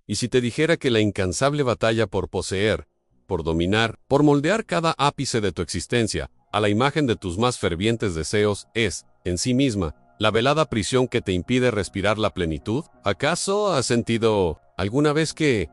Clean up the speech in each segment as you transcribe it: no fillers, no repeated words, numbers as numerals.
Y si te dijera que la incansable batalla por poseer, por dominar, por moldear cada ápice de tu existencia a la imagen de tus más fervientes deseos es, en sí misma, la velada prisión que te impide respirar la plenitud? ¿Acaso has sentido alguna vez que,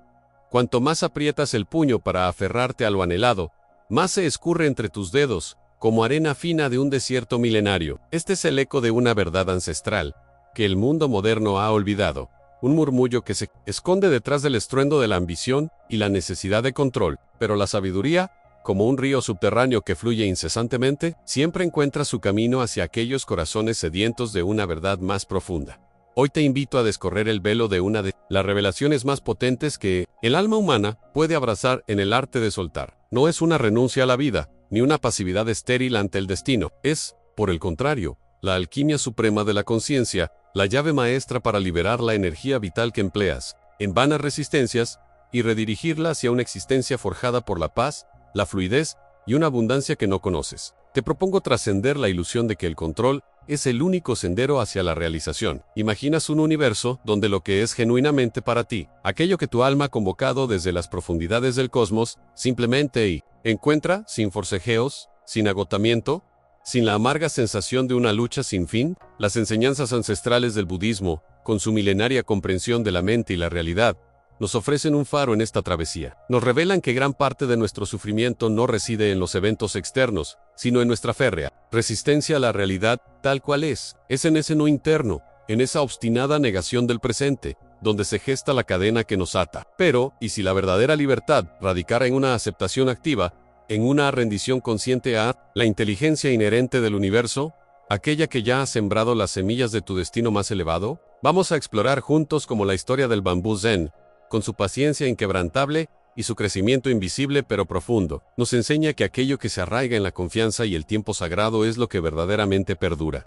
cuanto más aprietas el puño para aferrarte a lo anhelado, más se escurre entre tus dedos, como arena fina de un desierto milenario? Este es el eco de una verdad ancestral, que el mundo moderno ha olvidado. Un murmullo que se esconde detrás del estruendo de la ambición y la necesidad de control. Pero la sabiduría, como un río subterráneo que fluye incesantemente, siempre encuentra su camino hacia aquellos corazones sedientos de una verdad más profunda. Hoy te invito a descorrer el velo de una de las revelaciones más potentes que el alma humana puede abrazar en el arte de soltar. No es una renuncia a la vida, ni una pasividad estéril ante el destino. Es, por el contrario, la alquimia suprema de la conciencia, la llave maestra para liberar la energía vital que empleas en vanas resistencias y redirigirla hacia una existencia forjada por la paz, la fluidez y una abundancia que no conoces. Te propongo trascender la ilusión de que el control es el único sendero hacia la realización. Imaginas un universo donde lo que es genuinamente para ti, aquello que tu alma ha convocado desde las profundidades del cosmos, simplemente encuentra, sin forcejeos, sin agotamiento, sin la amarga sensación de una lucha sin fin. Las enseñanzas ancestrales del budismo, con su milenaria comprensión de la mente y la realidad, nos ofrecen un faro en esta travesía. Nos revelan que gran parte de nuestro sufrimiento no reside en los eventos externos, sino en nuestra férrea resistencia a la realidad tal cual es. Es en ese no interno, en esa obstinada negación del presente, donde se gesta la cadena que nos ata. Pero, ¿y si la verdadera libertad radicara en una aceptación activa, en una rendición consciente a la inteligencia inherente del universo, aquella que ya ha sembrado las semillas de tu destino más elevado? Vamos a explorar juntos cómo la historia del bambú zen, con su paciencia inquebrantable y su crecimiento invisible pero profundo, nos enseña que aquello que se arraiga en la confianza y el tiempo sagrado es lo que verdaderamente perdura.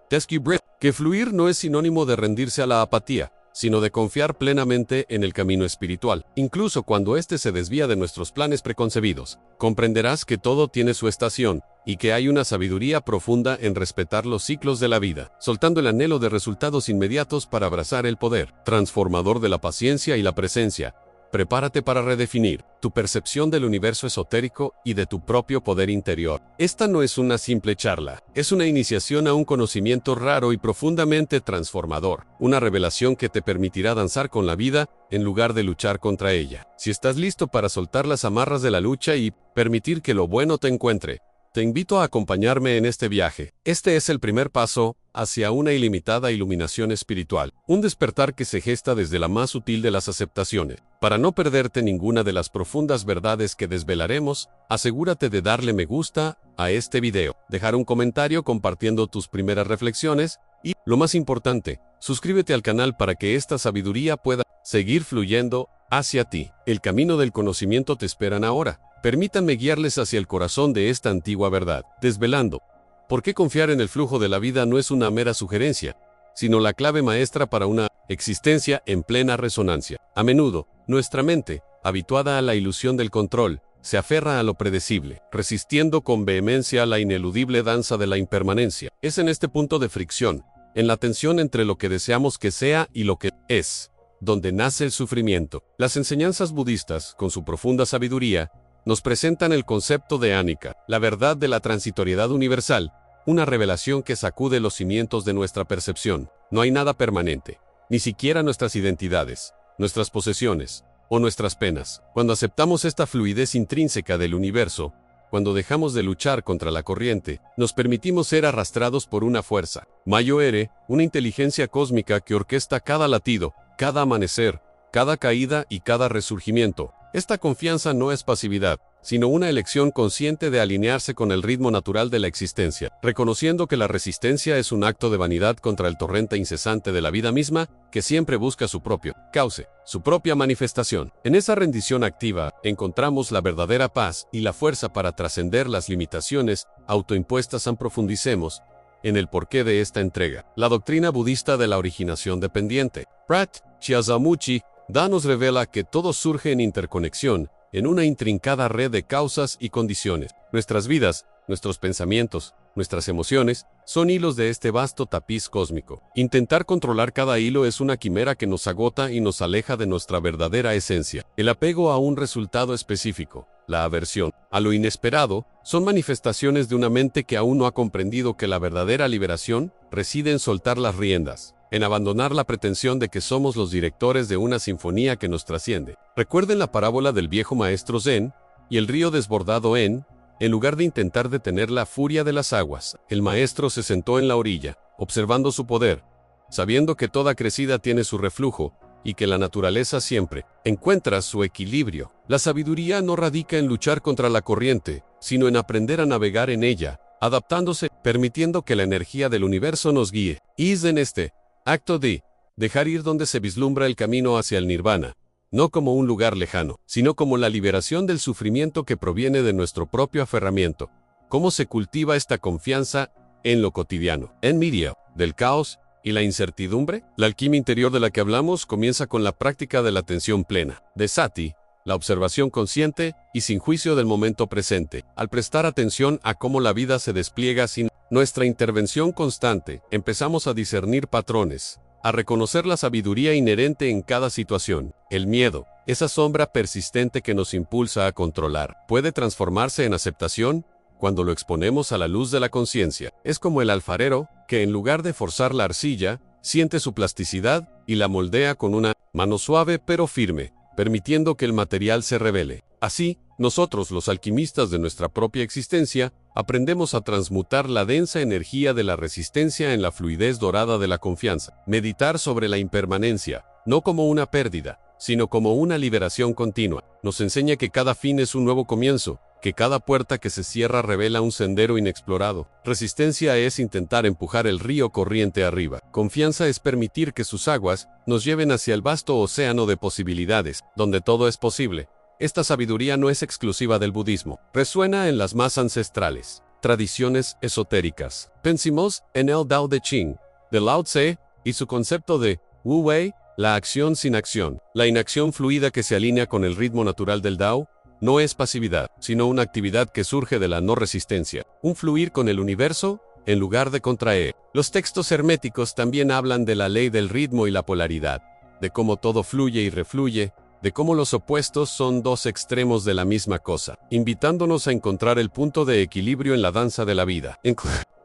Que fluir no es sinónimo de rendirse a la apatía, sino de confiar plenamente en el camino espiritual, incluso cuando éste se desvía de nuestros planes preconcebidos. Comprenderás que todo tiene su estación, y que hay una sabiduría profunda en respetar los ciclos de la vida, soltando el anhelo de resultados inmediatos para abrazar el poder transformador de la paciencia y la presencia. Prepárate para redefinir tu percepción del universo esotérico y de tu propio poder interior. Esta no es una simple charla, es una iniciación a un conocimiento raro y profundamente transformador, una revelación que te permitirá danzar con la vida en lugar de luchar contra ella. Si estás listo para soltar las amarras de la lucha y permitir que lo bueno te encuentre, te invito a acompañarme en este viaje. Este es el primer paso hacia una ilimitada iluminación espiritual, un despertar que se gesta desde la más sutil de las aceptaciones. Para no perderte ninguna de las profundas verdades que desvelaremos, asegúrate de darle me gusta a este video, dejar un comentario compartiendo tus primeras reflexiones y, lo más importante, suscríbete al canal para que esta sabiduría pueda seguir fluyendo hacia ti. El camino del conocimiento te esperan ahora. Permítanme guiarles hacia el corazón de esta antigua verdad, desvelando por qué confiar en el flujo de la vida no es una mera sugerencia, sino la clave maestra para una existencia en plena resonancia. A menudo, nuestra mente, habituada a la ilusión del control, se aferra a lo predecible, resistiendo con vehemencia la ineludible danza de la impermanencia. Es en este punto de fricción, en la tensión entre lo que deseamos que sea y lo que es, donde nace el sufrimiento. Las enseñanzas budistas, con su profunda sabiduría, nos presentan el concepto de Anicca, la verdad de la transitoriedad universal, una revelación que sacude los cimientos de nuestra percepción. No hay nada permanente, ni siquiera nuestras identidades, nuestras posesiones o nuestras penas. Cuando aceptamos esta fluidez intrínseca del universo, cuando dejamos de luchar contra la corriente, nos permitimos ser arrastrados por una fuerza mayor, una inteligencia cósmica que orquesta cada latido, cada amanecer, cada caída y cada resurgimiento. Esta confianza no es pasividad, sino una elección consciente de alinearse con el ritmo natural de la existencia, reconociendo que la resistencia es un acto de vanidad contra el torrente incesante de la vida misma, que siempre busca su propio cauce, su propia manifestación. En esa rendición activa, encontramos la verdadera paz y la fuerza para trascender las limitaciones autoimpuestas. Profundicemos en el porqué de esta entrega. La doctrina budista de la originación dependiente, Prat Chiasamuchi, nos revela que todo surge en interconexión, en una intrincada red de causas y condiciones. Nuestras vidas, nuestros pensamientos, nuestras emociones, son hilos de este vasto tapiz cósmico. Intentar controlar cada hilo es una quimera que nos agota y nos aleja de nuestra verdadera esencia. El apego a un resultado específico, la aversión a lo inesperado, son manifestaciones de una mente que aún no ha comprendido que la verdadera liberación reside en soltar las riendas, en abandonar la pretensión de que somos los directores de una sinfonía que nos trasciende. Recuerden la parábola del viejo maestro Zen y el río desbordado en lugar de intentar detener la furia de las aguas, el maestro se sentó en la orilla, observando su poder, sabiendo que toda crecida tiene su reflujo y que la naturaleza siempre encuentra su equilibrio. La sabiduría no radica en luchar contra la corriente, sino en aprender a navegar en ella, adaptándose, permitiendo que la energía del universo nos guíe. Y en este acto de dejar ir donde se vislumbra el camino hacia el nirvana, no como un lugar lejano, sino como la liberación del sufrimiento que proviene de nuestro propio aferramiento. ¿Cómo se cultiva esta confianza en lo cotidiano, en medio del caos y la incertidumbre? La alquimia interior de la que hablamos comienza con la práctica de la atención plena, de sati, la observación consciente y sin juicio del momento presente. Al prestar atención a cómo la vida se despliega sin nuestra intervención constante, empezamos a discernir patrones, a reconocer la sabiduría inherente en cada situación. El miedo, esa sombra persistente que nos impulsa a controlar, puede transformarse en aceptación cuando lo exponemos a la luz de la conciencia. Es como el alfarero, que en lugar de forzar la arcilla, siente su plasticidad y la moldea con una mano suave pero firme, permitiendo que el material se revele. Así, nosotros, los alquimistas de nuestra propia existencia, aprendemos a transmutar la densa energía de la resistencia en la fluidez dorada de la confianza. Meditar sobre la impermanencia, no como una pérdida, sino como una liberación continua, nos enseña que cada fin es un nuevo comienzo, que cada puerta que se cierra revela un sendero inexplorado. Resistencia es intentar empujar el río corriente arriba. Confianza es permitir que sus aguas nos lleven hacia el vasto océano de posibilidades, donde todo es posible. Esta sabiduría no es exclusiva del budismo, resuena en las más ancestrales tradiciones esotéricas. Pensemos en el Tao Te Ching, de Lao Tse, y su concepto de Wu Wei, la acción sin acción. La inacción fluida que se alinea con el ritmo natural del Tao no es pasividad, sino una actividad que surge de la no resistencia, un fluir con el universo en lugar de contraer. Los textos herméticos también hablan de la ley del ritmo y la polaridad, de cómo todo fluye y refluye, de cómo los opuestos son dos extremos de la misma cosa, invitándonos a encontrar el punto de equilibrio en la danza de la vida.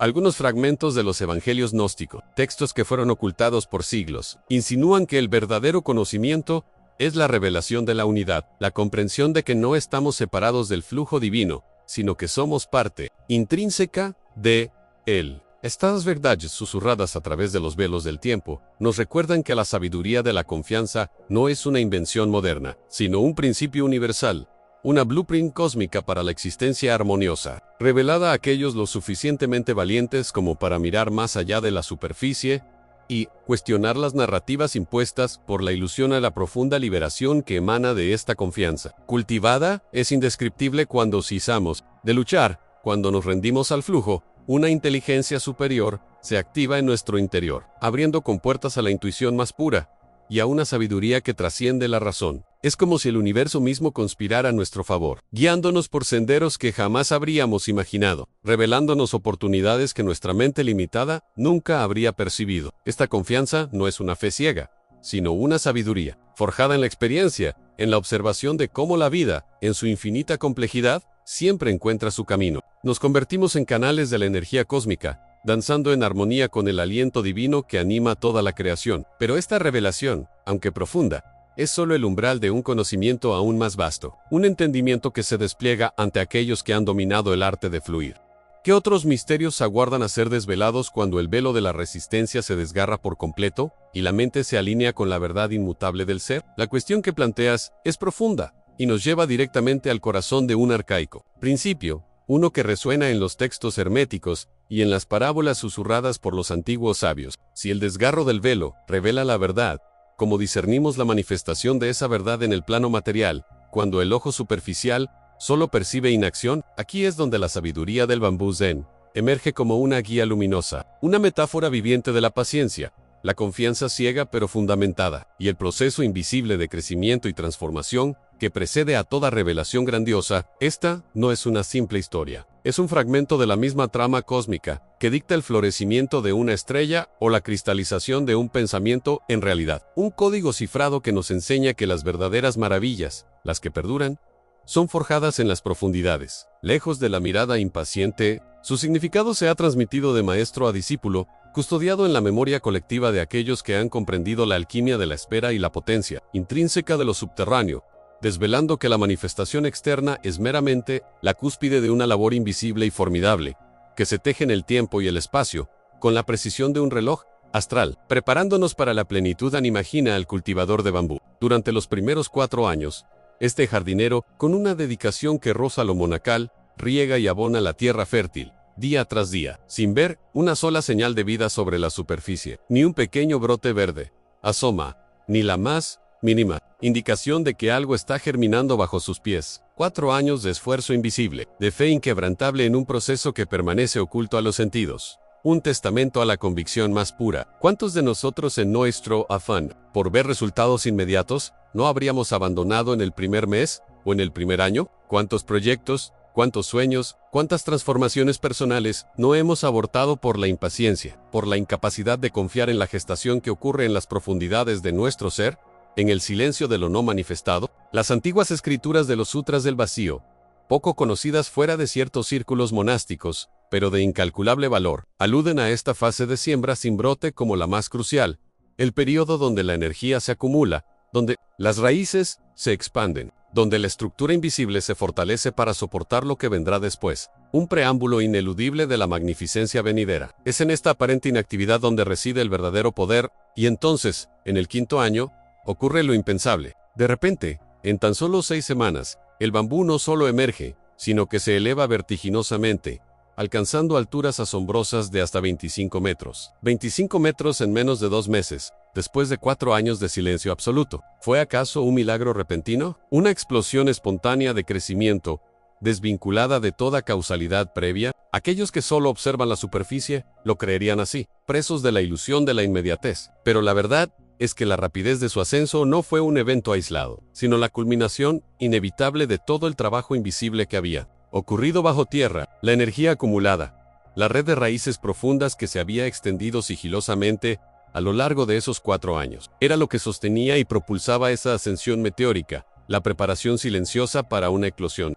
Algunos fragmentos de los evangelios gnósticos, textos que fueron ocultados por siglos, insinúan que el verdadero conocimiento es la revelación de la unidad, la comprensión de que no estamos separados del flujo divino, sino que somos parte intrínseca de él. Estas verdades susurradas a través de los velos del tiempo nos recuerdan que la sabiduría de la confianza no es una invención moderna, sino un principio universal, una blueprint cósmica para la existencia armoniosa, revelada a aquellos lo suficientemente valientes como para mirar más allá de la superficie y cuestionar las narrativas impuestas por la ilusión a la profunda liberación que emana de esta confianza. Cultivada, es indescriptible cuando cesamos de luchar, cuando nos rendimos al flujo. Una inteligencia superior se activa en nuestro interior, abriendo compuertas a la intuición más pura y a una sabiduría que trasciende la razón. Es como si el universo mismo conspirara a nuestro favor, guiándonos por senderos que jamás habríamos imaginado, revelándonos oportunidades que nuestra mente limitada nunca habría percibido. Esta confianza no es una fe ciega, sino una sabiduría, forjada en la experiencia, en la observación de cómo la vida, en su infinita complejidad, siempre encuentra su camino. Nos convertimos en canales de la energía cósmica, danzando en armonía con el aliento divino que anima toda la creación. Pero esta revelación, aunque profunda, es solo el umbral de un conocimiento aún más vasto, un entendimiento que se despliega ante aquellos que han dominado el arte de fluir. ¿Qué otros misterios aguardan a ser desvelados cuando el velo de la resistencia se desgarra por completo y la mente se alinea con la verdad inmutable del ser? La cuestión que planteas es profunda y nos lleva directamente al corazón de un arcaico principio, uno que resuena en los textos herméticos y en las parábolas susurradas por los antiguos sabios. Si el desgarro del velo revela la verdad, ¿cómo discernimos la manifestación de esa verdad en el plano material, cuando el ojo superficial solo percibe inacción? Aquí es donde la sabiduría del bambú zen emerge como una guía luminosa, una metáfora viviente de la paciencia, la confianza ciega pero fundamentada, y el proceso invisible de crecimiento y transformación que precede a toda revelación grandiosa. Esta no es una simple historia, es un fragmento de la misma trama cósmica que dicta el florecimiento de una estrella o la cristalización de un pensamiento en realidad. Un código cifrado que nos enseña que las verdaderas maravillas, las que perduran, son forjadas en las profundidades. Lejos de la mirada impaciente, su significado se ha transmitido de maestro a discípulo, custodiado en la memoria colectiva de aquellos que han comprendido la alquimia de la espera y la potencia intrínseca de lo subterráneo, desvelando que la manifestación externa es meramente la cúspide de una labor invisible y formidable, que se teje en el tiempo y el espacio, con la precisión de un reloj astral. Preparándonos para la plenitud, imagina al cultivador de bambú. Durante los primeros 4 años, este jardinero, con una dedicación que roza lo monacal, riega y abona la tierra fértil, día tras día, sin ver una sola señal de vida sobre la superficie. Ni un pequeño brote verde asoma, ni la más mínima indicación de que algo está germinando bajo sus pies. 4 años de esfuerzo invisible, de fe inquebrantable en un proceso que permanece oculto a los sentidos. Un testamento a la convicción más pura. ¿Cuántos de nosotros en nuestro afán por ver resultados inmediatos no habríamos abandonado en el primer mes o en el primer año? ¿Cuántos proyectos, cuántos sueños, cuántas transformaciones personales no hemos abortado por la impaciencia, por la incapacidad de confiar en la gestación que ocurre en las profundidades de nuestro ser? En el silencio de lo no manifestado, las antiguas escrituras de los sutras del vacío, poco conocidas fuera de ciertos círculos monásticos, pero de incalculable valor, aluden a esta fase de siembra sin brote como la más crucial, el periodo donde la energía se acumula, donde las raíces se expanden, donde la estructura invisible se fortalece para soportar lo que vendrá después, un preámbulo ineludible de la magnificencia venidera. Es en esta aparente inactividad donde reside el verdadero poder, y entonces, en el 5.º año, ocurre lo impensable. De repente, en tan solo 6 semanas, el bambú no solo emerge, sino que se eleva vertiginosamente, alcanzando alturas asombrosas de hasta 25 metros. 25 metros en menos de 2 meses, después de 4 años de silencio absoluto. ¿Fue acaso un milagro repentino? ¿Una explosión espontánea de crecimiento, desvinculada de toda causalidad previa? Aquellos que solo observan la superficie lo creerían así, presos de la ilusión de la inmediatez. Pero la verdad es que la rapidez de su ascenso no fue un evento aislado, sino la culminación inevitable de todo el trabajo invisible que había ocurrido bajo tierra, la energía acumulada, la red de raíces profundas que se había extendido sigilosamente a lo largo de esos 4 años. Era lo que sostenía y propulsaba esa ascensión meteórica, la preparación silenciosa para una eclosión.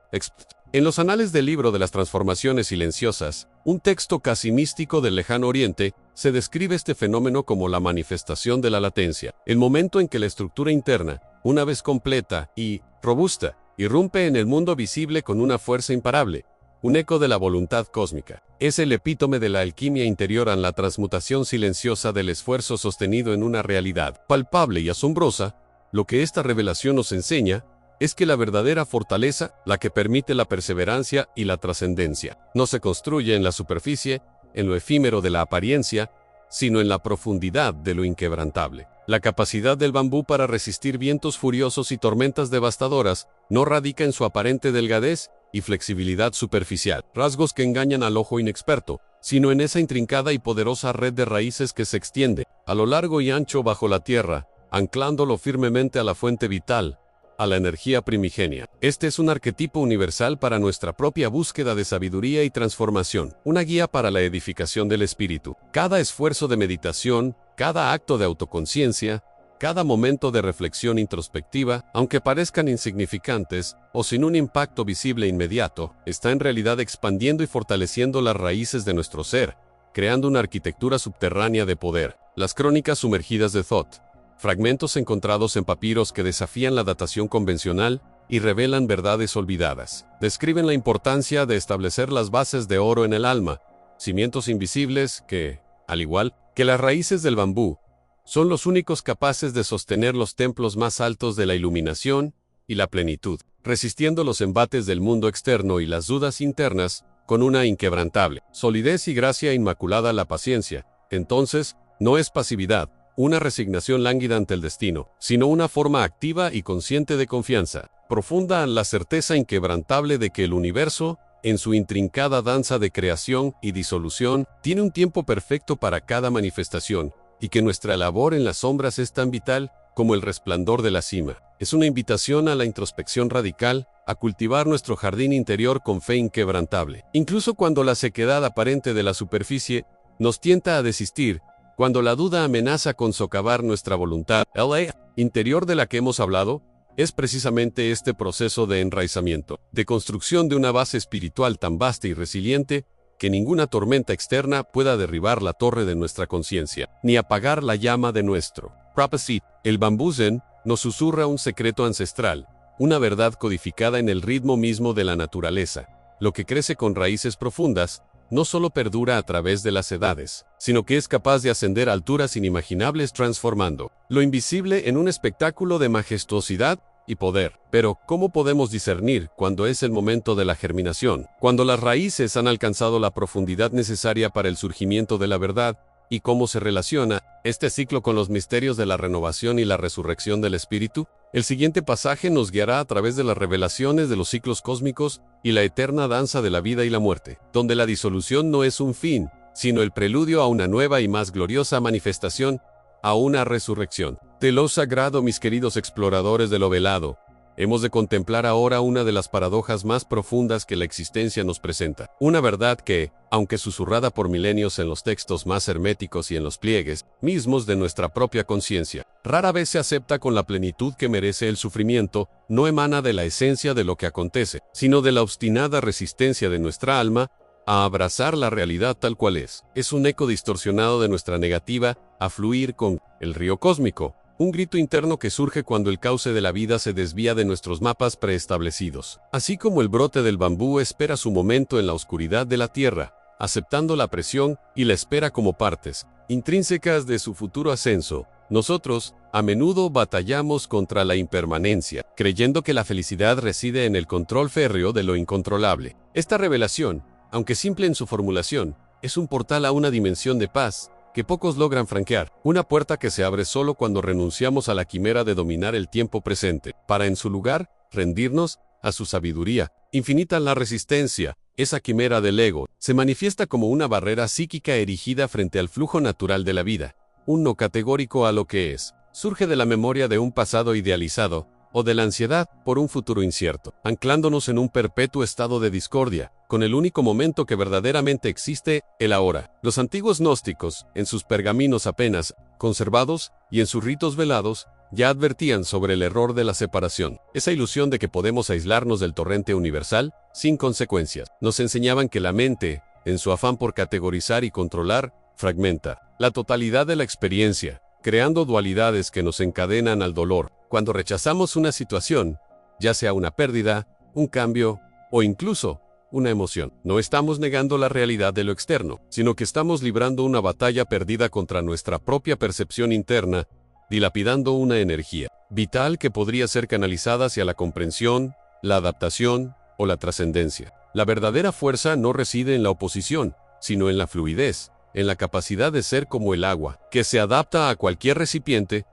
En los anales del libro de las transformaciones silenciosas, un texto casi místico del lejano oriente, se describe este fenómeno como la manifestación de la latencia, el momento en que la estructura interna, una vez completa y robusta, irrumpe en el mundo visible con una fuerza imparable, un eco de la voluntad cósmica. Es el epítome de la alquimia interior en la transmutación silenciosa del esfuerzo sostenido en una realidad palpable y asombrosa. Lo que esta revelación nos enseña es que la verdadera fortaleza, la que permite la perseverancia y la trascendencia, no se construye en la superficie, en lo efímero de la apariencia, sino en la profundidad de lo inquebrantable. La capacidad del bambú para resistir vientos furiosos y tormentas devastadoras no radica en su aparente delgadez y flexibilidad superficial, rasgos que engañan al ojo inexperto, sino en esa intrincada y poderosa red de raíces que se extiende a lo largo y ancho bajo la tierra, anclándolo firmemente a la fuente vital, a la energía primigenia. Este es un arquetipo universal para nuestra propia búsqueda de sabiduría y transformación, una guía para la edificación del espíritu. Cada esfuerzo de meditación, cada acto de autoconciencia, cada momento de reflexión introspectiva, aunque parezcan insignificantes o sin un impacto visible inmediato, está en realidad expandiendo y fortaleciendo las raíces de nuestro ser, creando una arquitectura subterránea de poder. Las crónicas sumergidas de Thoth, fragmentos encontrados en papiros que desafían la datación convencional y revelan verdades olvidadas, describen la importancia de establecer las bases de oro en el alma, cimientos invisibles que, al igual que las raíces del bambú, son los únicos capaces de sostener los templos más altos de la iluminación y la plenitud, resistiendo los embates del mundo externo y las dudas internas con una inquebrantable solidez y gracia inmaculada. La paciencia, entonces, no es pasividad, una resignación lánguida ante el destino, sino una forma activa y consciente de confianza, profunda en la certeza inquebrantable de que el universo, en su intrincada danza de creación y disolución, tiene un tiempo perfecto para cada manifestación, y que nuestra labor en las sombras es tan vital como el resplandor de la cima. Es una invitación a la introspección radical, a cultivar nuestro jardín interior con fe inquebrantable. Incluso cuando la sequedad aparente de la superficie nos tienta a desistir, cuando la duda amenaza con socavar nuestra voluntad, la interior de la que hemos hablado, es precisamente este proceso de enraizamiento, de construcción de una base espiritual tan vasta y resiliente que ninguna tormenta externa pueda derribar la torre de nuestra conciencia, ni apagar la llama de nuestro propósito. El bambú zen nos susurra un secreto ancestral, una verdad codificada en el ritmo mismo de la naturaleza. Lo que crece con raíces profundas no solo perdura a través de las edades, sino que es capaz de ascender a alturas inimaginables transformando lo invisible en un espectáculo de majestuosidad y poder. Pero, ¿cómo podemos discernir cuándo es el momento de la germinación? Cuando las raíces han alcanzado la profundidad necesaria para el surgimiento de la verdad, y cómo se relaciona este ciclo con los misterios de la renovación y la resurrección del espíritu. El siguiente pasaje nos guiará a través de las revelaciones de los ciclos cósmicos y la eterna danza de la vida y la muerte, donde la disolución no es un fin, sino el preludio a una nueva y más gloriosa manifestación, a una resurrección. De lo sagrado, mis queridos exploradores de lo velado, hemos de contemplar ahora una de las paradojas más profundas que la existencia nos presenta. Una verdad que, aunque susurrada por milenios en los textos más herméticos y en los pliegues mismos de nuestra propia conciencia, rara vez se acepta con la plenitud que merece el sufrimiento, no emana de la esencia de lo que acontece, sino de la obstinada resistencia de nuestra alma a abrazar la realidad tal cual es. Es un eco distorsionado de nuestra negativa a fluir con el río cósmico, un grito interno que surge cuando el cauce de la vida se desvía de nuestros mapas preestablecidos. Así como el brote del bambú espera su momento en la oscuridad de la tierra, aceptando la presión y la espera como partes intrínsecas de su futuro ascenso, nosotros, a menudo batallamos contra la impermanencia, creyendo que la felicidad reside en el control férreo de lo incontrolable. Esta revelación, aunque simple en su formulación, es un portal a una dimensión de paz que pocos logran franquear, una puerta que se abre solo cuando renunciamos a la quimera de dominar el tiempo presente, para en su lugar rendirnos a su sabiduría. Infinita la resistencia, esa quimera del ego, se manifiesta como una barrera psíquica erigida frente al flujo natural de la vida, un no categórico a lo que es. Surge de la memoria de un pasado idealizado, o de la ansiedad por un futuro incierto, anclándonos en un perpetuo estado de discordia, con el único momento que verdaderamente existe, el ahora. Los antiguos gnósticos, en sus pergaminos apenas conservados y en sus ritos velados, ya advertían sobre el error de la separación, esa ilusión de que podemos aislarnos del torrente universal sin consecuencias. Nos enseñaban que la mente, en su afán por categorizar y controlar, fragmenta la totalidad de la experiencia, creando dualidades que nos encadenan al dolor. Cuando rechazamos una situación, ya sea una pérdida, un cambio o incluso una emoción, no estamos negando la realidad de lo externo, sino que estamos librando una batalla perdida contra nuestra propia percepción interna, dilapidando una energía vital que podría ser canalizada hacia la comprensión, la adaptación o la trascendencia. La verdadera fuerza no reside en la oposición, sino en la fluidez, en la capacidad de ser como el agua, que se adapta a cualquier recipiente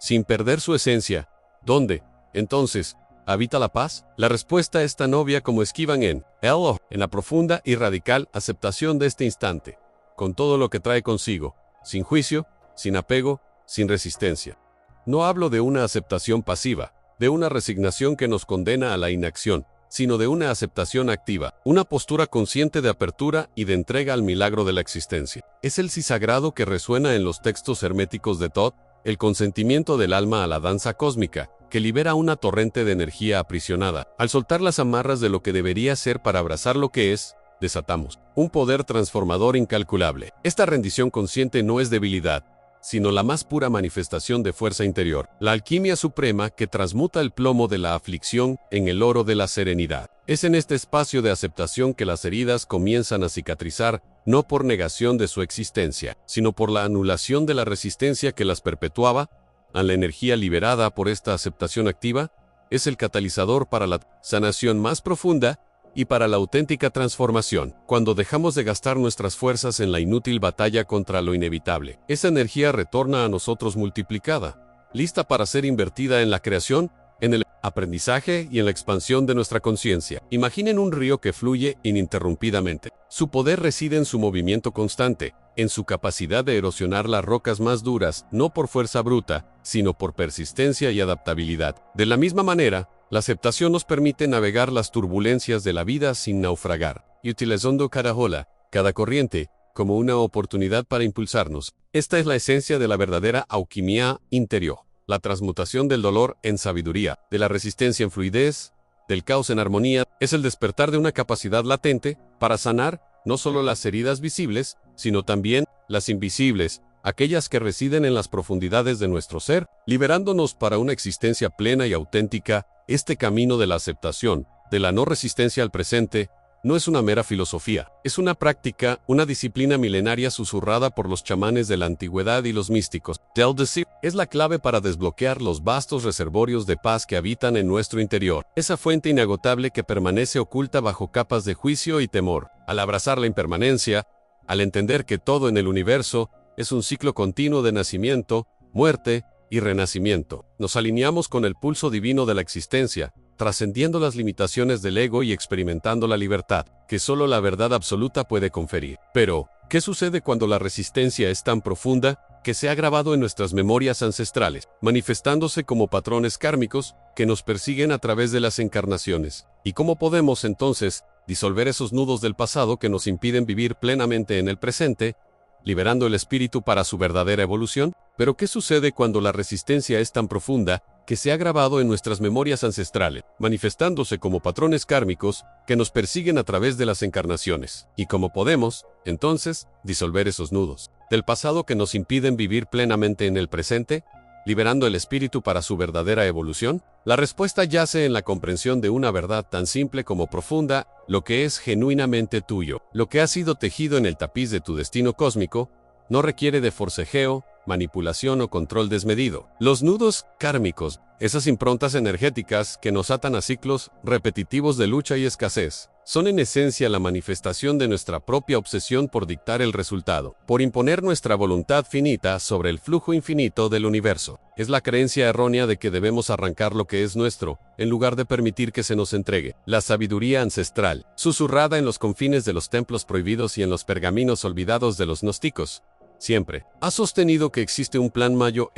sin perder su esencia. ¿Dónde, entonces, habita la paz? La respuesta es tan obvia como esquivan en la profunda y radical aceptación de este instante, con todo lo que trae consigo, sin juicio, sin apego, sin resistencia. No hablo de una aceptación pasiva, de una resignación que nos condena a la inacción, sino de una aceptación activa, una postura consciente de apertura y de entrega al milagro de la existencia. Es el sí sagrado que resuena en los textos herméticos de Thoth, el consentimiento del alma a la danza cósmica, que libera una torrente de energía aprisionada. Al soltar las amarras de lo que debería ser para abrazar lo que es, desatamos un poder transformador incalculable. Esta rendición consciente no es debilidad, sino la más pura manifestación de fuerza interior, la alquimia suprema que transmuta el plomo de la aflicción en el oro de la serenidad. Es en este espacio de aceptación que las heridas comienzan a cicatrizar, no por negación de su existencia, sino por la anulación de la resistencia que las perpetuaba. A la energía liberada por esta aceptación activa es el catalizador para la sanación más profunda y para la auténtica transformación. Cuando dejamos de gastar nuestras fuerzas en la inútil batalla contra lo inevitable, esa energía retorna a nosotros multiplicada, lista para ser invertida en la creación, en el aprendizaje y en la expansión de nuestra conciencia. Imaginen un río que fluye ininterrumpidamente. Su poder reside en su movimiento constante, en su capacidad de erosionar las rocas más duras, no por fuerza bruta, sino por persistencia y adaptabilidad. De la misma manera, la aceptación nos permite navegar las turbulencias de la vida sin naufragar, y utilizando cada ola, cada corriente, como una oportunidad para impulsarnos. Esta es la esencia de la verdadera alquimia interior, la transmutación del dolor en sabiduría, de la resistencia en fluidez, del caos en armonía. Es el despertar de una capacidad latente para sanar no solo las heridas visibles, sino también las invisibles, aquellas que residen en las profundidades de nuestro ser, liberándonos para una existencia plena y auténtica. Este camino de la aceptación, de la no resistencia al presente, no es una mera filosofía, es una práctica, una disciplina milenaria susurrada por los chamanes de la antigüedad y los místicos. Del decir, es la clave para desbloquear los vastos reservorios de paz que habitan en nuestro interior, esa fuente inagotable que permanece oculta bajo capas de juicio y temor. Al abrazar la impermanencia, al entender que todo en el universo es un ciclo continuo de nacimiento, muerte y renacimiento, nos alineamos con el pulso divino de la existencia, trascendiendo las limitaciones del ego y experimentando la libertad que solo la verdad absoluta puede conferir. Pero, ¿qué sucede cuando la resistencia es tan profunda que se ha grabado en nuestras memorias ancestrales, manifestándose como patrones kármicos que nos persiguen a través de las encarnaciones? ¿Y cómo podemos, entonces, disolver esos nudos del pasado que nos impiden vivir plenamente en el presente, liberando el espíritu para su verdadera evolución? Pero ¿qué sucede cuando la resistencia es tan profunda que se ha grabado en nuestras memorias ancestrales, manifestándose como patrones kármicos que nos persiguen a través de las encarnaciones? ¿Y cómo podemos, entonces, disolver esos nudos del pasado que nos impiden vivir plenamente en el presente, liberando el espíritu para su verdadera evolución? La respuesta yace en la comprensión de una verdad tan simple como profunda: lo que es genuinamente tuyo, lo que ha sido tejido en el tapiz de tu destino cósmico, no requiere de forcejeo, manipulación o control desmedido. Los nudos kármicos, esas improntas energéticas que nos atan a ciclos repetitivos de lucha y escasez, son en esencia la manifestación de nuestra propia obsesión por dictar el resultado, por imponer nuestra voluntad finita sobre el flujo infinito del universo. Es la creencia errónea de que debemos arrancar lo que es nuestro, en lugar de permitir que se nos entregue. La sabiduría ancestral, susurrada en los confines de los templos prohibidos y en los pergaminos olvidados de los gnósticos, siempre ha sostenido que existe un plan mayor,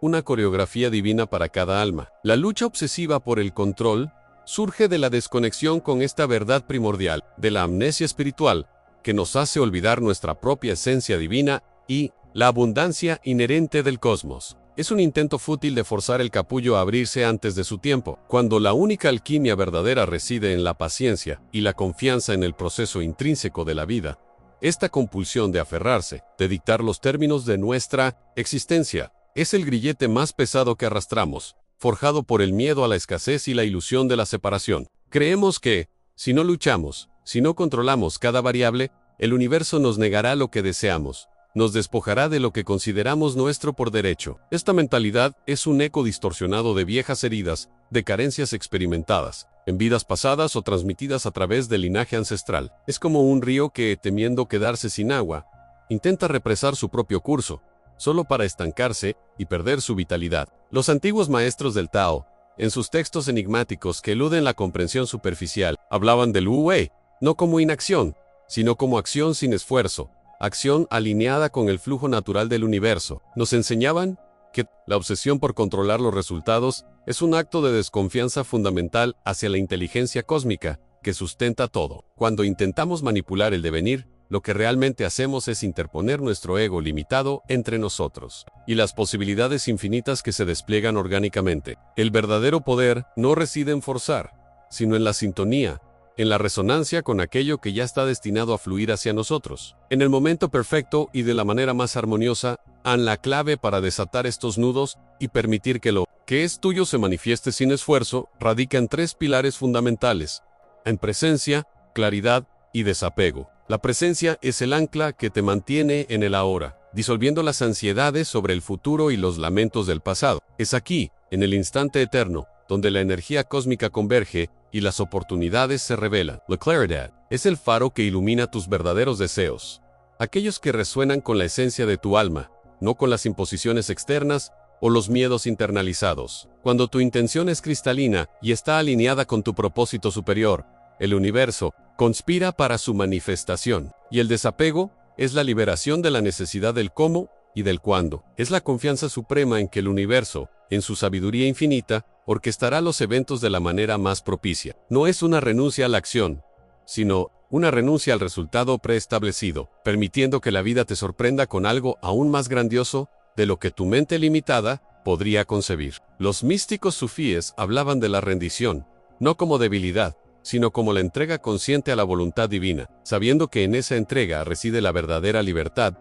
una coreografía divina para cada alma. La lucha obsesiva por el control surge de la desconexión con esta verdad primordial, de la amnesia espiritual, que nos hace olvidar nuestra propia esencia divina y la abundancia inherente del cosmos. Es un intento fútil de forzar el capullo a abrirse antes de su tiempo, cuando la única alquimia verdadera reside en la paciencia y la confianza en el proceso intrínseco de la vida. Esta compulsión de aferrarse, de dictar los términos de nuestra existencia, es el grillete más pesado que arrastramos, forjado por el miedo a la escasez y la ilusión de la separación. Creemos que, si no luchamos, si no controlamos cada variable, el universo nos negará lo que deseamos, nos despojará de lo que consideramos nuestro por derecho. Esta mentalidad es un eco distorsionado de viejas heridas, de carencias experimentadas, en vidas pasadas o transmitidas a través del linaje ancestral. Es como un río que, temiendo quedarse sin agua, intenta represar su propio curso, solo para estancarse y perder su vitalidad. Los antiguos maestros del Tao, en sus textos enigmáticos que eluden la comprensión superficial, hablaban del Wu Wei, no como inacción, sino como acción sin esfuerzo, acción alineada con el flujo natural del universo. Nos enseñaban que la obsesión por controlar los resultados es un acto de desconfianza fundamental hacia la inteligencia cósmica que sustenta todo. Cuando intentamos manipular el devenir, lo que realmente hacemos es interponer nuestro ego limitado entre nosotros y las posibilidades infinitas que se despliegan orgánicamente. El verdadero poder no reside en forzar, sino en la sintonía, en la resonancia con aquello que ya está destinado a fluir hacia nosotros. En el momento perfecto y de la manera más armoniosa, la clave para desatar estos nudos y permitir que lo que es tuyo se manifieste sin esfuerzo, radica en tres pilares fundamentales: en presencia, claridad y desapego. La presencia es el ancla que te mantiene en el ahora, disolviendo las ansiedades sobre el futuro y los lamentos del pasado. Es aquí, en el instante eterno, donde la energía cósmica converge y las oportunidades se revelan. La claridad es el faro que ilumina tus verdaderos deseos, aquellos que resuenan con la esencia de tu alma, no con las imposiciones externas o los miedos internalizados. Cuando tu intención es cristalina y está alineada con tu propósito superior, el universo conspira para su manifestación. Y el desapego es la liberación de la necesidad del cómo y del cuándo. Es la confianza suprema en que el universo, en su sabiduría infinita, orquestará los eventos de la manera más propicia. No es una renuncia a la acción, sino una renuncia al resultado preestablecido, permitiendo que la vida te sorprenda con algo aún más grandioso de lo que tu mente limitada podría concebir. Los místicos sufíes hablaban de la rendición, no como debilidad, sino como la entrega consciente a la voluntad divina, sabiendo que en esa entrega reside la verdadera libertad.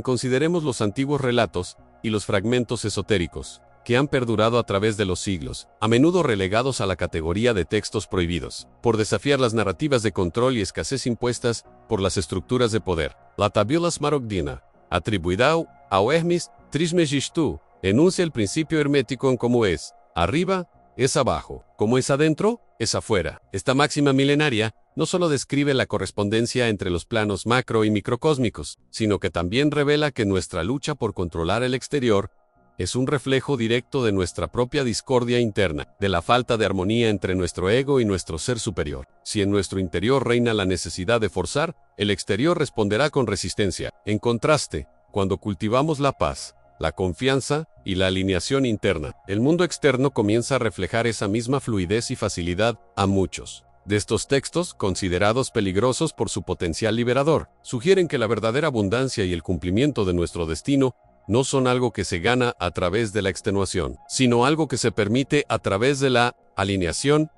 Consideremos los antiguos relatos y los fragmentos esotéricos que han perdurado a través de los siglos, a menudo relegados a la categoría de textos prohibidos, por desafiar las narrativas de control y escasez impuestas por las estructuras de poder. La tabula Smaragdina, atribuida a Hermes Trismegistu, enuncia el principio hermético en cómo es arriba, es abajo, como es adentro, es afuera. Esta máxima milenaria no solo describe la correspondencia entre los planos macro y microcósmicos, sino que también revela que nuestra lucha por controlar el exterior es un reflejo directo de nuestra propia discordia interna, de la falta de armonía entre nuestro ego y nuestro ser superior. Si en nuestro interior reina la necesidad de forzar, el exterior responderá con resistencia. En contraste, cuando cultivamos la paz, la confianza y la alineación interna, el mundo externo comienza a reflejar esa misma fluidez y facilidad a muchos de estos textos, considerados peligrosos por su potencial liberador, sugieren que la verdadera abundancia y el cumplimiento de nuestro destino no son algo que se gana a través de la extenuación, sino algo que se permite a través de la alineación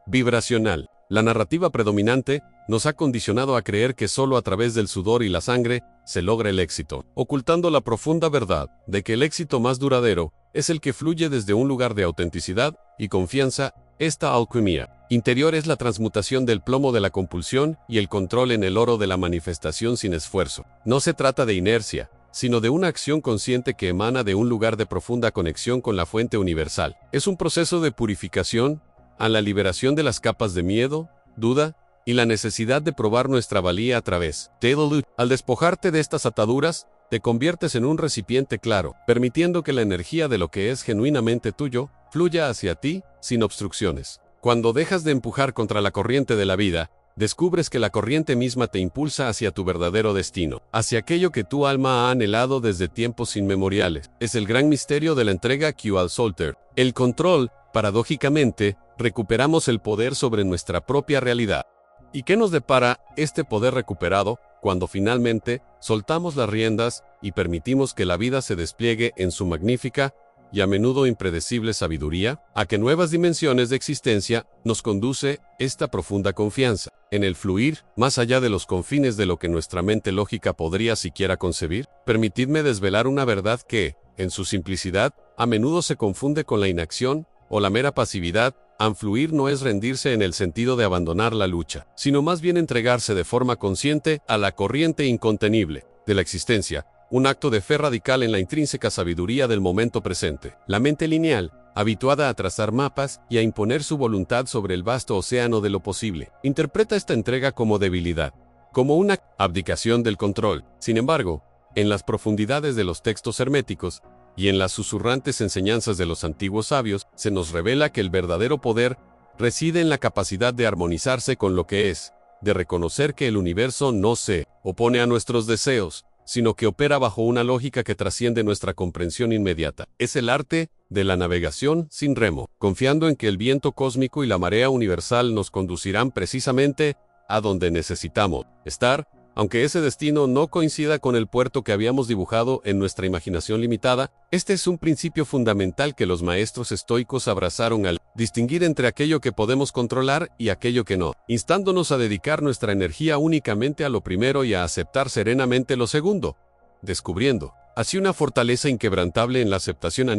vibracional. La narrativa predominante nos ha condicionado a creer que solo a través del sudor y la sangre se logra el éxito, ocultando la profunda verdad de que el éxito más duradero es el que fluye desde un lugar de autenticidad y confianza. Esta alquimia interior es la transmutación del plomo de la compulsión y el control en el oro de la manifestación sin esfuerzo. No se trata de inercia, sino de una acción consciente que emana de un lugar de profunda conexión con la fuente universal. Es un proceso de purificación a la liberación de las capas de miedo, duda y la necesidad de probar nuestra valía a través de la luz. Al despojarte de estas ataduras, te conviertes en un recipiente claro, permitiendo que la energía de lo que es genuinamente tuyo fluya hacia ti sin obstrucciones. Cuando dejas de empujar contra la corriente de la vida, descubres que la corriente misma te impulsa hacia tu verdadero destino, hacia aquello que tu alma ha anhelado desde tiempos inmemoriales. Es el gran misterio de la entrega Q al Solter. El control, paradójicamente, recuperamos el poder sobre nuestra propia realidad. ¿Y qué nos depara este poder recuperado cuando finalmente soltamos las riendas y permitimos que la vida se despliegue en su magnífica y a menudo impredecible sabiduría? ¿A qué nuevas dimensiones de existencia nos conduce esta profunda confianza en el fluir más allá de los confines de lo que nuestra mente lógica podría siquiera concebir? Permitidme desvelar una verdad que, en su simplicidad, a menudo se confunde con la inacción o la mera pasividad. Fluir no es rendirse en el sentido de abandonar la lucha, sino más bien entregarse de forma consciente a la corriente incontenible de la existencia, un acto de fe radical en la intrínseca sabiduría del momento presente. La mente lineal, habituada a trazar mapas y a imponer su voluntad sobre el vasto océano de lo posible, interpreta esta entrega como debilidad, como una abdicación del control. Sin embargo, en las profundidades de los textos herméticos, y en las susurrantes enseñanzas de los antiguos sabios, se nos revela que el verdadero poder reside en la capacidad de armonizarse con lo que es, de reconocer que el universo no se opone a nuestros deseos, sino que opera bajo una lógica que trasciende nuestra comprensión inmediata. Es el arte de la navegación sin remo, confiando en que el viento cósmico y la marea universal nos conducirán precisamente a donde necesitamos estar, aunque ese destino no coincida con el puerto que habíamos dibujado en nuestra imaginación limitada. Este es un principio fundamental que los maestros estoicos abrazaron al distinguir entre aquello que podemos controlar y aquello que no, instándonos a dedicar nuestra energía únicamente a lo primero y a aceptar serenamente lo segundo, descubriendo así una fortaleza inquebrantable en la aceptación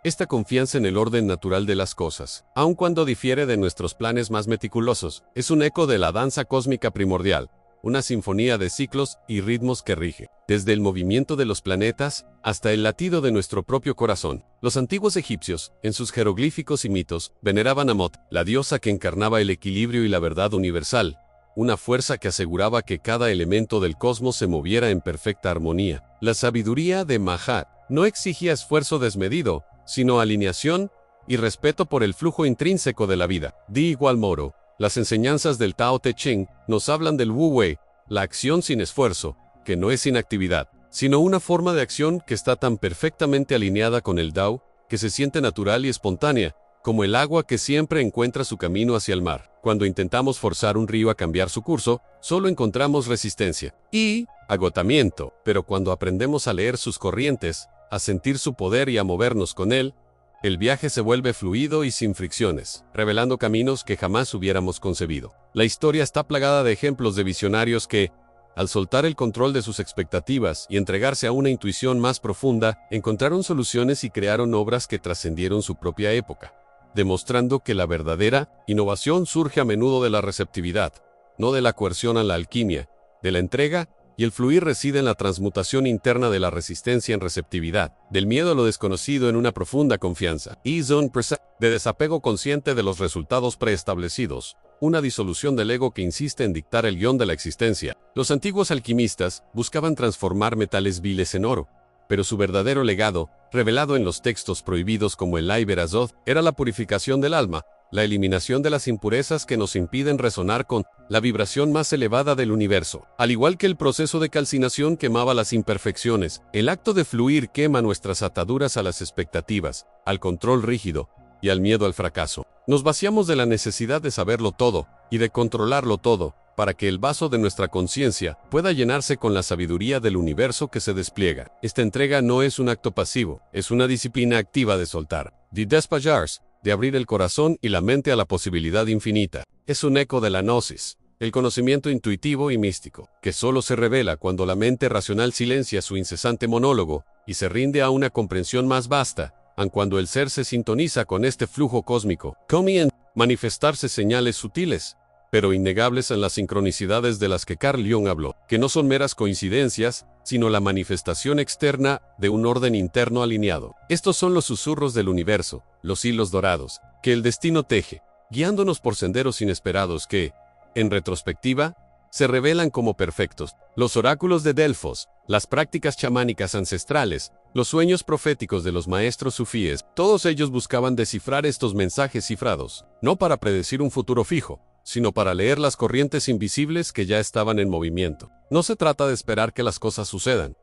esta confianza en el orden natural de las cosas, aun cuando difiere de nuestros planes más meticulosos, es un eco de la danza cósmica primordial, una sinfonía de ciclos y ritmos que rige, desde el movimiento de los planetas hasta el latido de nuestro propio corazón. Los antiguos egipcios, en sus jeroglíficos y mitos, veneraban a Mot, la diosa que encarnaba el equilibrio y la verdad universal, una fuerza que aseguraba que cada elemento del cosmos se moviera en perfecta armonía. La sabiduría de Mahat no exigía esfuerzo desmedido, sino alineación y respeto por el flujo intrínseco de la vida. De igual modo, las enseñanzas del Tao Te Ching nos hablan del Wu Wei, la acción sin esfuerzo, que no es inactividad, sino una forma de acción que está tan perfectamente alineada con el Tao, que se siente natural y espontánea, como el agua que siempre encuentra su camino hacia el mar. Cuando intentamos forzar un río a cambiar su curso, solo encontramos resistencia y agotamiento. Pero cuando aprendemos a leer sus corrientes, a sentir su poder y a movernos con él, el viaje se vuelve fluido y sin fricciones, revelando caminos que jamás hubiéramos concebido. La historia está plagada de ejemplos de visionarios que, al soltar el control de sus expectativas y entregarse a una intuición más profunda, encontraron soluciones y crearon obras que trascendieron su propia época, demostrando que la verdadera innovación surge a menudo de la receptividad, no de la coerción a la alquimia, de la entrega, y el fluir reside en la transmutación interna de la resistencia en receptividad, del miedo a lo desconocido en una profunda confianza, de desapego consciente de los resultados preestablecidos, una disolución del ego que insiste en dictar el guión de la existencia. Los antiguos alquimistas buscaban transformar metales viles en oro, pero su verdadero legado, revelado en los textos prohibidos como el Liber Azod, era la purificación del alma, la eliminación de las impurezas que nos impiden resonar con la vibración más elevada del universo. Al igual que el proceso de calcinación quemaba las imperfecciones, el acto de fluir quema nuestras ataduras a las expectativas, al control rígido y al miedo al fracaso. Nos vaciamos de la necesidad de saberlo todo y de controlarlo todo, para que el vaso de nuestra conciencia pueda llenarse con la sabiduría del universo que se despliega. Esta entrega no es un acto pasivo, es una disciplina activa de soltar, de despayarse, de abrir el corazón y la mente a la posibilidad infinita. Es un eco de la gnosis, el conocimiento intuitivo y místico, que solo se revela cuando la mente racional silencia su incesante monólogo y se rinde a una comprensión más vasta, aun cuando el ser se sintoniza con este flujo cósmico. Comienzan a manifestarse señales sutiles, pero innegables en las sincronicidades de las que Carl Jung habló, que no son meras coincidencias, sino la manifestación externa de un orden interno alineado. Estos son los susurros del universo, los hilos dorados, que el destino teje, guiándonos por senderos inesperados que, en retrospectiva, se revelan como perfectos. Los oráculos de Delfos, las prácticas chamánicas ancestrales, los sueños proféticos de los maestros sufíes, todos ellos buscaban descifrar estos mensajes cifrados, no para predecir un futuro fijo, sino para leer las corrientes invisibles que ya estaban en movimiento. No se trata de esperar que las cosas sucedan,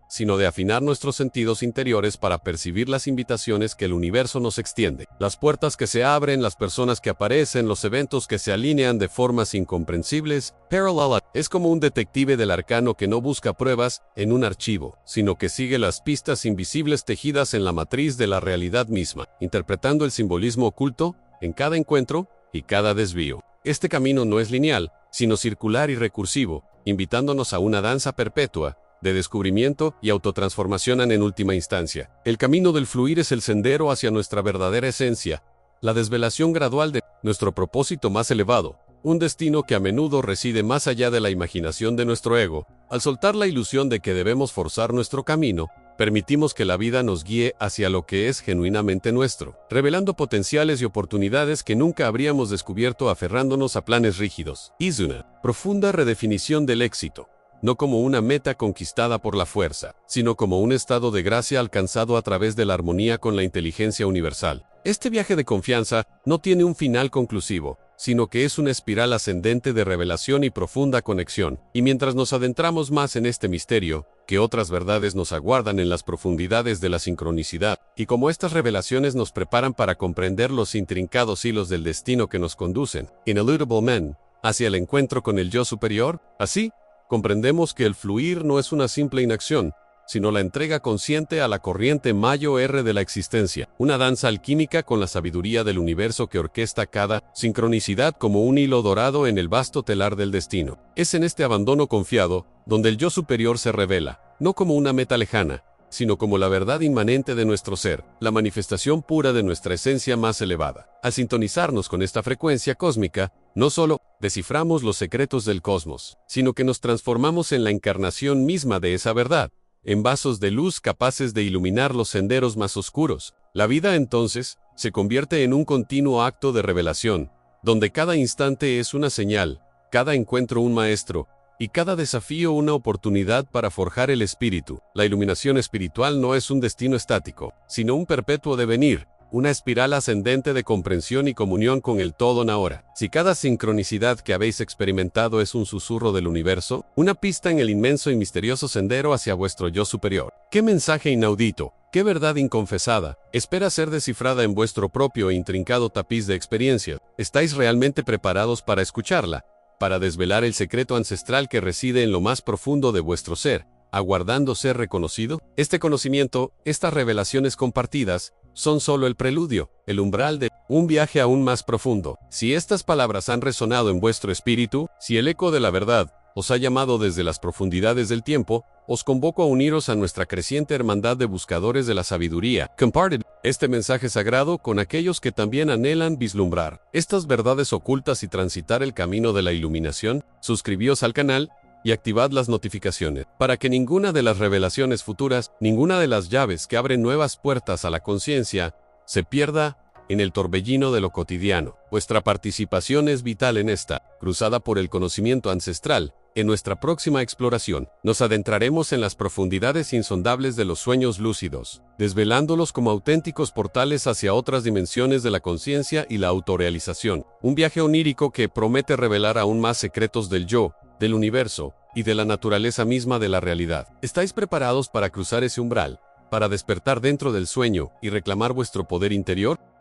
sino de afinar nuestros sentidos interiores para percibir las invitaciones que el universo nos extiende, las puertas que se abren, las personas que aparecen, los eventos que se alinean de formas incomprensibles. Parallel es como un detective del arcano que no busca pruebas en un archivo, sino que sigue las pistas invisibles tejidas en la matriz de la realidad misma, interpretando el simbolismo oculto en cada encuentro y cada desvío. Este camino no es lineal, sino circular y recursivo, invitándonos a una danza perpetua, de descubrimiento y autotransformación en última instancia. El camino del fluir es el sendero hacia nuestra verdadera esencia, la desvelación gradual de nuestro propósito más elevado, un destino que a menudo reside más allá de la imaginación de nuestro ego. Al soltar la ilusión de que debemos forzar nuestro camino, permitimos que la vida nos guíe hacia lo que es genuinamente nuestro, revelando potenciales y oportunidades que nunca habríamos descubierto aferrándonos a planes rígidos. Es una profunda redefinición del éxito, no como una meta conquistada por la fuerza, sino como un estado de gracia alcanzado a través de la armonía con la inteligencia universal. Este viaje de confianza no tiene un final conclusivo, sino que es una espiral ascendente de revelación y profunda conexión. Y mientras nos adentramos más en este misterio, que otras verdades nos aguardan en las profundidades de la sincronicidad, y como estas revelaciones nos preparan para comprender los intrincados hilos del destino que nos conducen, Ineludible Man, hacia el encuentro con el yo superior, así, comprendemos que el fluir no es una simple inacción, sino la entrega consciente a la corriente Mayo-R de la existencia, una danza alquímica con la sabiduría del universo que orquesta cada sincronicidad como un hilo dorado en el vasto telar del destino. Es en este abandono confiado donde el yo superior se revela, no como una meta lejana, sino como la verdad inmanente de nuestro ser, la manifestación pura de nuestra esencia más elevada. Al sintonizarnos con esta frecuencia cósmica, no solo desciframos los secretos del cosmos, sino que nos transformamos en la encarnación misma de esa verdad, en vasos de luz capaces de iluminar los senderos más oscuros. La vida entonces se convierte en un continuo acto de revelación, donde cada instante es una señal, cada encuentro un maestro, y cada desafío una oportunidad para forjar el espíritu. La iluminación espiritual no es un destino estático, sino un perpetuo devenir, una espiral ascendente de comprensión y comunión con el todo ahora. Si cada sincronicidad que habéis experimentado es un susurro del universo, una pista en el inmenso y misterioso sendero hacia vuestro yo superior, ¿qué mensaje inaudito, qué verdad inconfesada, espera ser descifrada en vuestro propio e intrincado tapiz de experiencias? ¿Estáis realmente preparados para escucharla, para desvelar el secreto ancestral que reside en lo más profundo de vuestro ser, aguardando ser reconocido? Este conocimiento, estas revelaciones compartidas, son solo el preludio, el umbral de un viaje aún más profundo. Si estas palabras han resonado en vuestro espíritu, si el eco de la verdad os ha llamado desde las profundidades del tiempo, os convoco a uniros a nuestra creciente hermandad de buscadores de la sabiduría. Compartid este mensaje sagrado con aquellos que también anhelan vislumbrar estas verdades ocultas y transitar el camino de la iluminación. Suscribíos al canal y activad las notificaciones para que ninguna de las revelaciones futuras, ninguna de las llaves que abren nuevas puertas a la conciencia, se pierda en el torbellino de lo cotidiano. Vuestra participación es vital en esta cruzada por el conocimiento ancestral. En nuestra próxima exploración, nos adentraremos en las profundidades insondables de los sueños lúcidos, desvelándolos como auténticos portales hacia otras dimensiones de la conciencia y la autorrealización. Un viaje onírico que promete revelar aún más secretos del yo, del universo y de la naturaleza misma de la realidad. ¿Estáis preparados para cruzar ese umbral, para despertar dentro del sueño y reclamar vuestro poder interior?